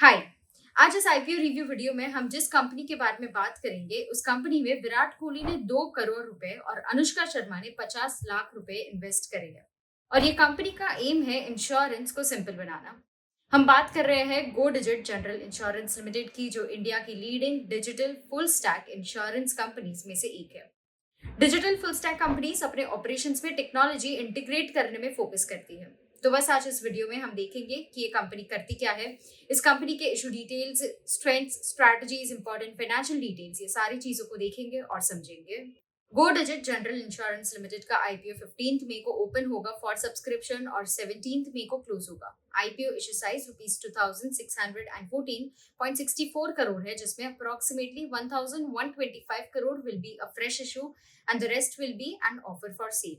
हाय। आज इस IPO review video में हम जिस कंपनी के बारे में बात करेंगे उस कंपनी में विराट कोहली ने 2 करोड़ रुपए और अनुष्का शर्मा ने 50 लाख रुपए इन्वेस्ट करे हैं। और ये कंपनी का एम है इंश्योरेंस को सिंपल बनाना। हम बात कर रहे हैं गो डिजिट जनरल इंश्योरेंस लिमिटेड की, जो इंडिया की leading digital full stack insurance companies में से एक है। डिजिटल फुल स्टैक कंपनीज अपने ऑपरेशंस में टेक्नोलॉजी इंटीग्रेट करने में फोकस करती है। तो बस आज इस वीडियो में हम देखेंगे कि ये कंपनी करती क्या है, इस कंपनी के issue details, strengths, strategies, important financial details, ये सारी चीजों को देखेंगे और समझेंगे। गो डिजिट जनरल इंश्योरेंस लिमिटेड का आईपीओ 15 मई को ओपन होगा फॉर सब्सक्रिप्शन और 17 मई को क्लोज होगा। आईपीओ इशू साइज ₹2614.64 करोड़ है, जिसमें approximately 1125 crore will be a fresh issue and the rest will be an offer for sale.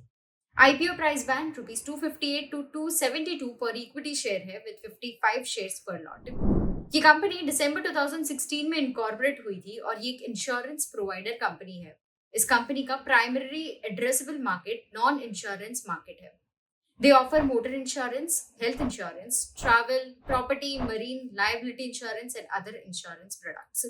IPO price band ₹258 to ₹272 per equity share है with 55 shares per lot. ये company दिसंबर 2016 में incorporate हुई थी और ये एक इंश्योरेंस प्रोवाइडर कंपनी है। इस कंपनी का primary addressable market non insurance market है। They offer motor insurance, health insurance, travel, property, marine, liability insurance and other insurance products.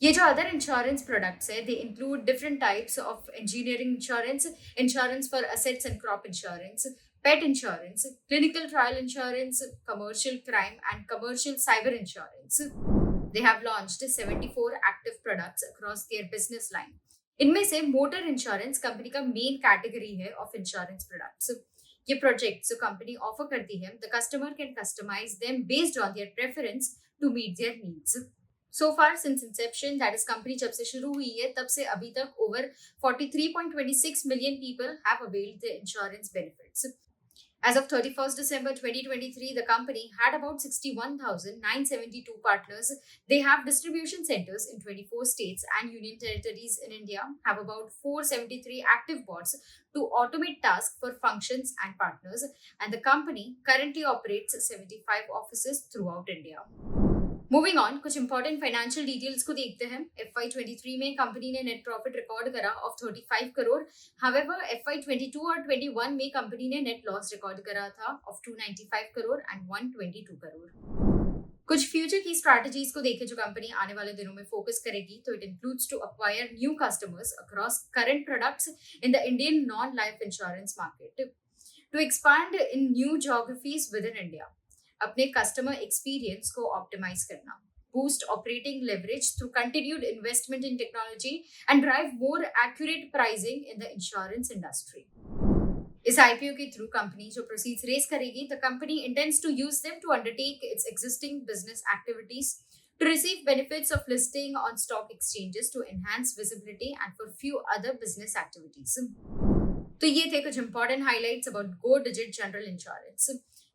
ये जो अदर इंश्योरेंस प्रोडक्ट्स है, they include different types of engineering insurance, insurance for assets and crop insurance, pet insurance, clinical trial insurance, commercial crime and commercial cyber insurance. They have launched 74 active products across their business line. इनमें से motor insurance company का main category है of insurance products. ये projects जो company offer करती है, the customer can customize them based on their preference to meet their needs. So far since inception, that is company जब से शुरू हुई है तब से अभी तक over 43.26 million people have availed the insurance benefits. As of 31st December 2023, the company had about 61,972 partners. They have distribution centers in 24 states and union territories in India, have about 473 active bots to automate tasks for functions and partners, and the company currently operates 75 offices throughout India. Moving on, कुछ important financial details को देखते हैं। FY23 में company ने net profit record करा of 35 crore. However FY22 और 21 में company ने नेट लॉस रिकॉर्ड करा था ऑफ 295 करोड़ एंड 122 करोड़। कुछ फ्यूचर की स्ट्रैटेजीज को देखें जो कंपनी आने वाले दिनों में फोकस करेगी, तो it includes to acquire new customers across current products in the Indian non life insurance market, to expand in new geographies within India, अपने कस्टमर एक्सपीरियंस को ऑप्टिमाइज करना, boost operating leverage through continued investment in technology and drive more accurate pricing in the insurance industry. इस IPO के through company जो proceeds raise करेगी, the company intends to use them to undertake its existing business activities, to receive benefits of listing on stock exchanges, to enhance visibility and for few other business activities. तो ये थे कुछ important highlights about Go Digit general insurance.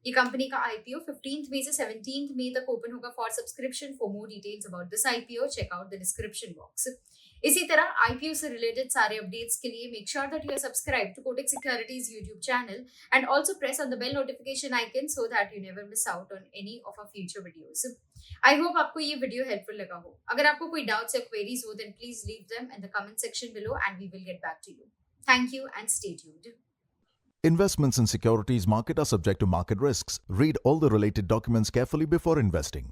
ये कंपनी का IPO 15 मई से 17 मई तक ओपन होगा for subscription. For more details about this IPO, check out the description box. इसी तरह आईपीओ से रिलेटेड सारे अपडेट्स के लिए make sure that you are subscribe to Kotak securities YouTube channel and also press on the bell notification icon so that you never miss out on any of our future videos. I hope आपको ये video helpful लगा हो। अगर आपको कोई doubts या queries हो, then please leave them in the comment section below and we will get back to you. Thank you and stay tuned. Investments in securities market are subject to market risks. Read all the related documents carefully before investing.